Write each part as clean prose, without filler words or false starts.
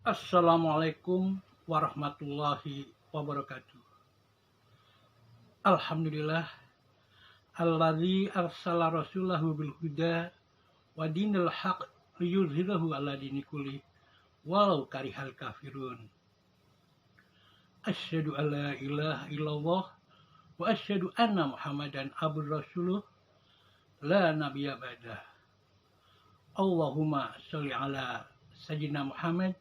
Assalamualaikum warahmatullahi wabarakatuh. Alhamdulillah alladzi arsala rasulahu bil huda wa dinil haq liyuzhirahu ala dini kulli walau karihal kafirun. Asyhadu an la ilaha illallah wa asyhadu anna Muhammadan abdur rasuluh la nabiyya ba'dah. Allahumma sholli ala sayyidina Muhammad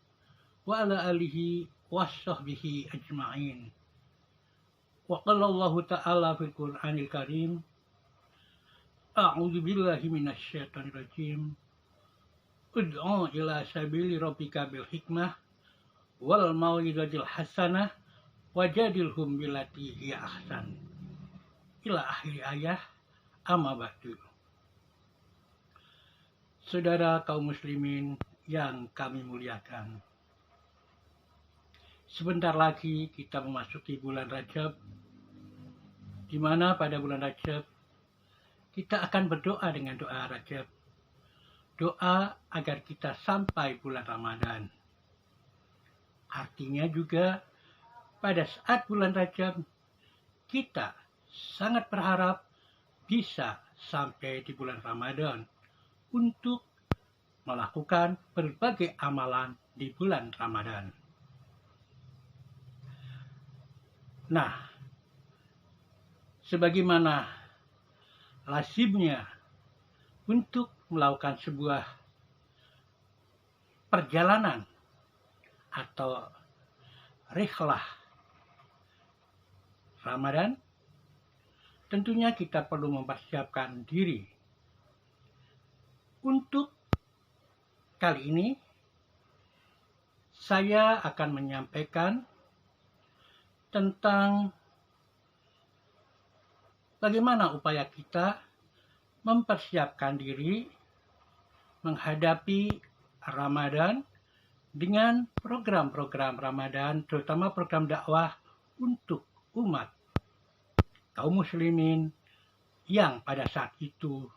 wa ala alihi wa sahbihi ajma'in. Wa qala Allah ta'ala fil Qur'anil Karim, A'udzu billahi minasy syaithanir rajim. Ud'u ila sabili rabbika bil hikmah wal mau'izatil hasanah wajadilhum billati hiya ahsan. Ila akhir ayat. Amma ba'du. Saudara kaum muslimin yang kami muliakan, sebentar lagi kita memasuki bulan Rajab, di mana pada bulan Rajab kita akan berdoa dengan doa Rajab. Doa agar kita sampai bulan Ramadan. Artinya juga pada saat bulan Rajab kita sangat berharap bisa sampai di bulan Ramadan untuk melakukan berbagai amalan di bulan Ramadan. Nah, sebagaimana lazimnya untuk melakukan sebuah perjalanan atau rihlah Ramadan, tentunya kita perlu mempersiapkan diri. Untuk kali ini, saya akan menyampaikan tentang bagaimana upaya kita mempersiapkan diri menghadapi Ramadan dengan program-program Ramadan, terutama program dakwah untuk umat kaum muslimin yang pada saat itu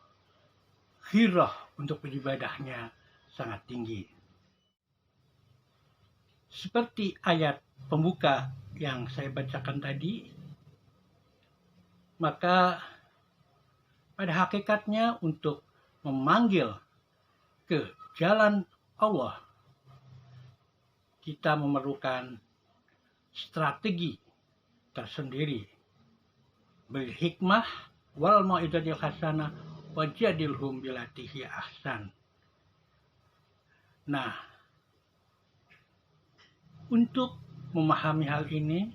ghirah untuk beribadahnya sangat tinggi. Seperti ayat pembuka yang saya bacakan tadi, maka pada hakikatnya untuk memanggil ke jalan Allah, kita memerlukan strategi tersendiri. Bil hikmah wal mau'izatil hasanah wajadilhum billati hiya ahsan. Nah, untuk memahami hal ini,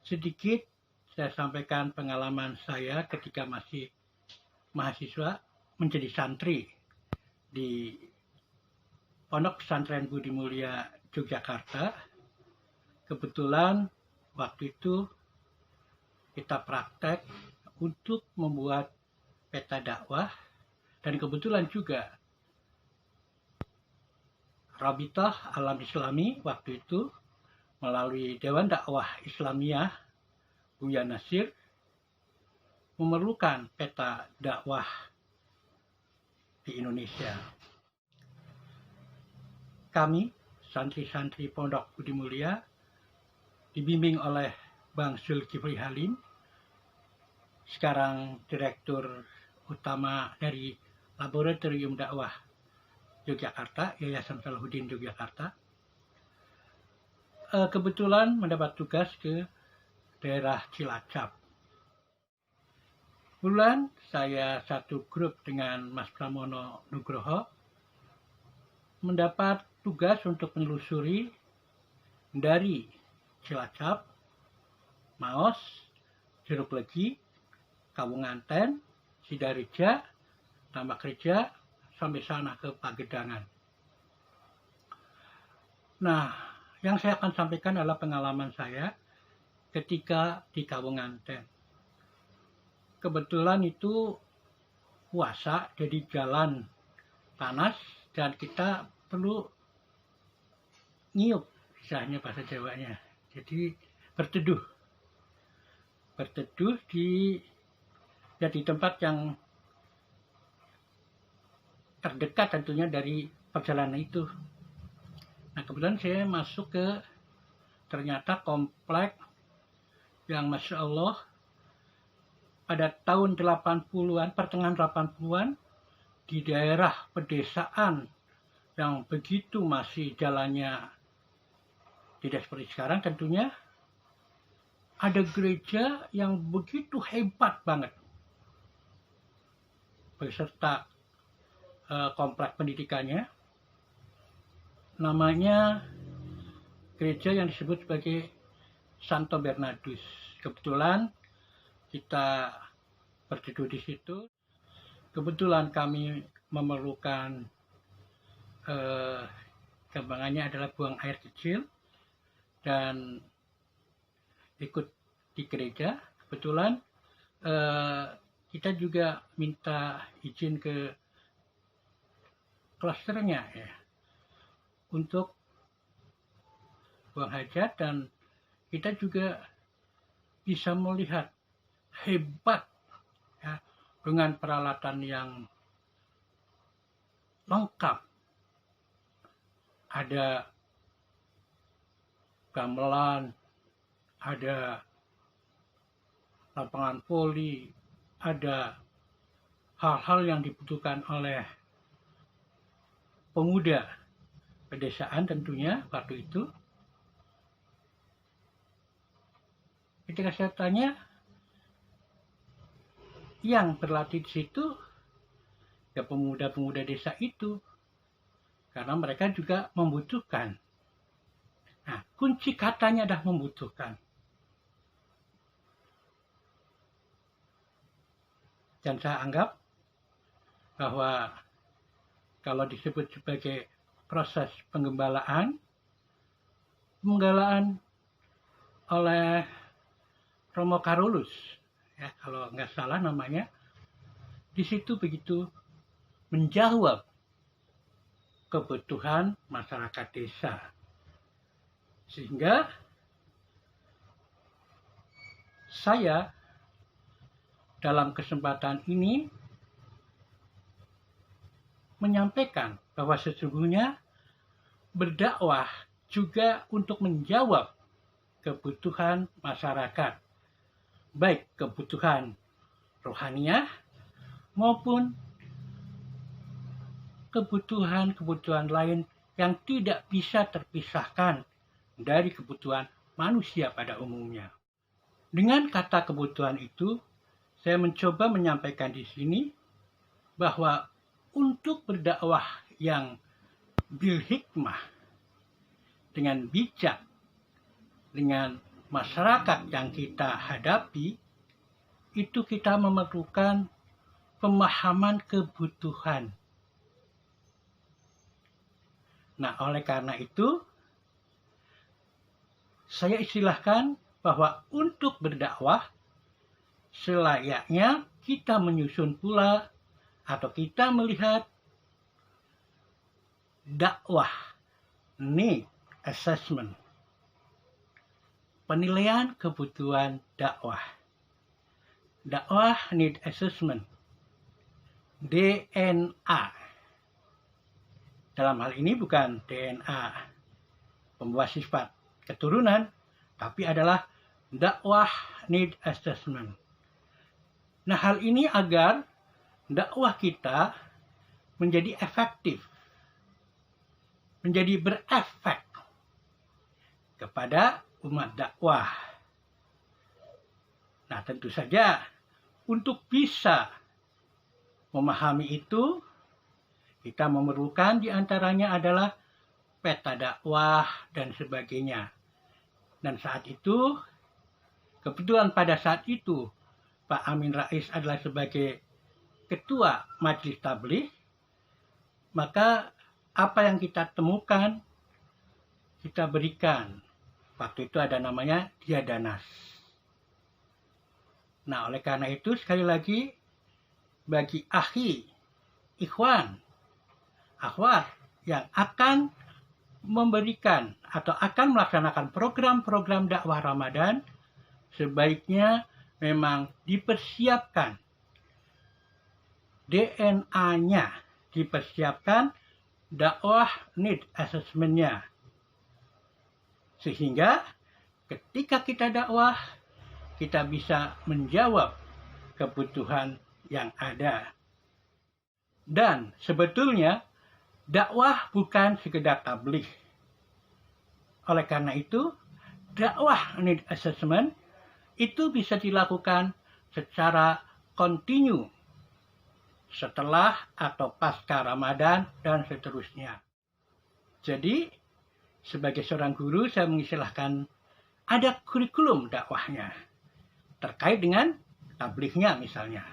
sedikit saya sampaikan pengalaman saya ketika masih mahasiswa menjadi santri di Pondok Pesantren Budi Mulia Yogyakarta. Kebetulan waktu itu kita praktek untuk membuat peta dakwah, dan kebetulan juga Rabithah Alam Islami waktu itu melalui Dewan Dakwah Islamiyah Buya Nasir memerlukan peta dakwah di Indonesia. Kami, santri-santri Pondok Budi Mulia, dibimbing oleh Bang Zulkifli Halim, sekarang Direktur Utama dari Laboratorium Dakwah Yogyakarta, Yayasan Salahuddin Yogyakarta, kebetulan mendapat tugas ke daerah Cilacap. Kebetulan saya satu grup dengan Mas Pramono Nugroho mendapat tugas untuk menelusuri dari Cilacap, Maos, Jeruk Legi, Kawunganten, Sidareja, Tambak Reja, sampai sana ke Pagedangan. Nah, yang saya akan sampaikan adalah pengalaman saya ketika di Kawunganten. Kebetulan itu puasa, jadi jalan panas dan kita perlu ngiup, istilahnya bahasa Jawanya. Jadi berteduh di tempat yang terdekat tentunya dari perjalanan itu. Nah, kebetulan saya masuk ke ternyata komplek yang Masya Allah pada tahun 80-an, pertengahan 80-an, di daerah pedesaan yang begitu masih jalannya tidak seperti sekarang tentunya, ada gereja yang begitu hebat banget beserta komplek pendidikannya. Namanya gereja yang disebut sebagai Santo Bernardus. Kebetulan kita berteduh di situ. Kebetulan kami memerlukan gampangannya adalah buang air kecil dan ikut di gereja. Kebetulan kita juga minta izin ke klasternya ya untuk buang hajat, dan kita juga bisa melihat hebat ya, dengan peralatan yang lengkap. Ada gamelan, ada lapangan voli, ada hal-hal yang dibutuhkan oleh pemuda pedesaan tentunya waktu itu. Ketika saya tanya, yang berlatih di situ ya pemuda-pemuda desa itu, karena mereka juga membutuhkan. Nah, kunci katanya adalah membutuhkan. Dan saya anggap bahwa kalau disebut sebagai proses penggembalaan oleh Romo Carolus, ya kalau nggak salah namanya, di situ begitu menjawab kebutuhan masyarakat desa, sehingga saya dalam kesempatan ini menyampaikan bahwa sesungguhnya berdakwah juga untuk menjawab kebutuhan masyarakat, baik kebutuhan rohaniah maupun kebutuhan-kebutuhan lain yang tidak bisa terpisahkan dari kebutuhan manusia pada umumnya. Dengan kata kebutuhan itu, saya mencoba menyampaikan di sini bahwa untuk berdakwah yang bil hikmah, dengan bijak, dengan masyarakat yang kita hadapi, itu kita memerlukan pemahaman kebutuhan. Nah, oleh karena itu, saya istilahkan bahwa untuk berdakwah, selayaknya kita menyusun pula atau kita melihat dakwah need assessment, penilaian kebutuhan dakwah. Dakwah need assessment, DNA. Dalam hal ini bukan DNA pembawa sifat keturunan, tapi adalah dakwah need assessment. Nah, hal ini agar dakwah kita menjadi efektif, menjadi berefek kepada umat dakwah. Nah, tentu saja untuk bisa memahami itu, kita memerlukan diantaranya adalah peta dakwah dan sebagainya. Dan saat itu, kebetulan pada saat itu, Pak Amin Rais adalah sebagai Ketua Majelis Tabligh, maka apa yang kita temukan, kita berikan. Waktu itu ada namanya Diadanas. Nah, oleh karena itu, sekali lagi, bagi akhi, ikhwan, akhwat yang akan memberikan atau akan melaksanakan program-program dakwah Ramadan, sebaiknya memang dipersiapkan DNA-nya, dipersiapkan dakwah need assessment-nya. Sehingga ketika kita dakwah, kita bisa menjawab kebutuhan yang ada. Dan sebetulnya dakwah bukan sekedar tabligh. Oleh karena itu, dakwah need assessment itu bisa dilakukan secara kontinu setelah atau pasca Ramadan dan seterusnya. Jadi, sebagai seorang guru, saya mengistilahkan ada kurikulum dakwahnya terkait dengan tablighnya misalnya.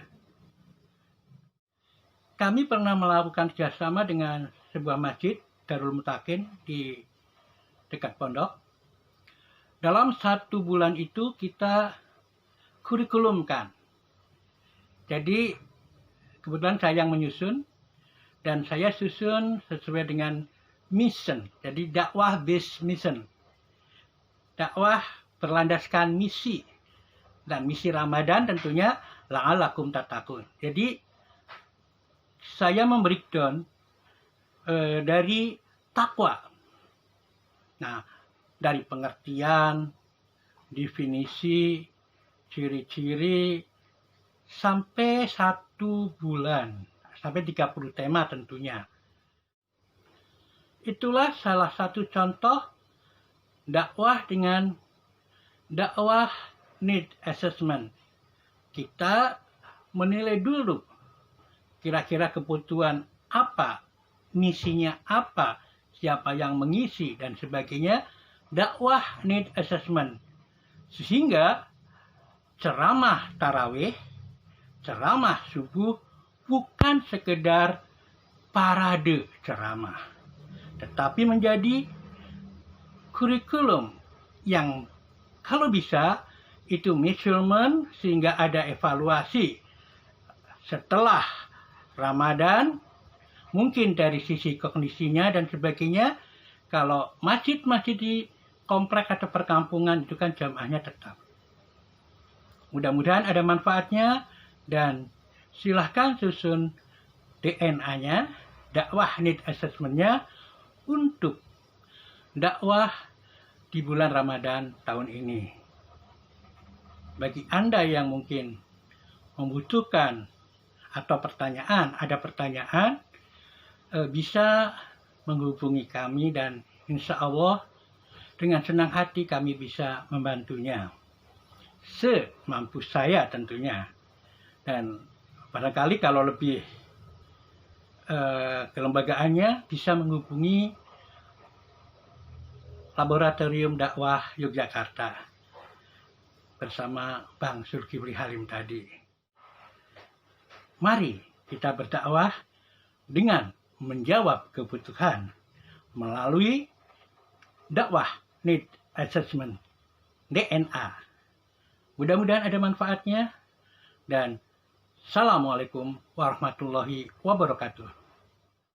Kami pernah melakukan kerjasama dengan sebuah masjid Darul Mutakin di dekat pondok. Dalam 1 bulan itu kita kurikulumkan. Jadi kebetulan saya yang menyusun dan saya susun sesuai dengan mission. Jadi dakwah based mission. Dakwah berlandaskan misi. Dan misi Ramadan tentunya la'alakum tattaqun. Jadi saya membreakdown dari takwa. Nah, dari pengertian, definisi, ciri-ciri, sampai 1 bulan. Sampai 30 tema tentunya. Itulah salah satu contoh dakwah dengan dakwah need assessment. Kita menilai dulu kira-kira kebutuhan apa, misinya apa, siapa yang mengisi, dan sebagainya. Dakwah need assessment. Sehingga ceramah tarawih, ceramah subuh bukan sekedar parade ceramah, tetapi menjadi kurikulum yang kalau bisa itu measurement sehingga ada evaluasi setelah Ramadan, mungkin dari sisi kognisinya dan sebagainya. Kalau masjid-masjid di komplek atau perkampungan itu kan jamaahnya tetap. Mudah-mudahan ada manfaatnya dan silahkan susun DNA-nya, dakwah need assessment-nya untuk dakwah di bulan Ramadan tahun ini. Bagi Anda yang mungkin membutuhkan atau ada pertanyaan, bisa menghubungi kami dan insya Allah dengan senang hati kami bisa membantunya. Semampu saya tentunya. Dan barangkali kalau lebih kelembagaannya bisa menghubungi Laboratorium Dakwah Yogyakarta bersama Bang Zulkifli Halim tadi. Mari kita berdakwah dengan menjawab kebutuhan melalui dakwah need assessment DNA. Mudah-mudahan ada manfaatnya dan Assalamualaikum warahmatullahi wabarakatuh.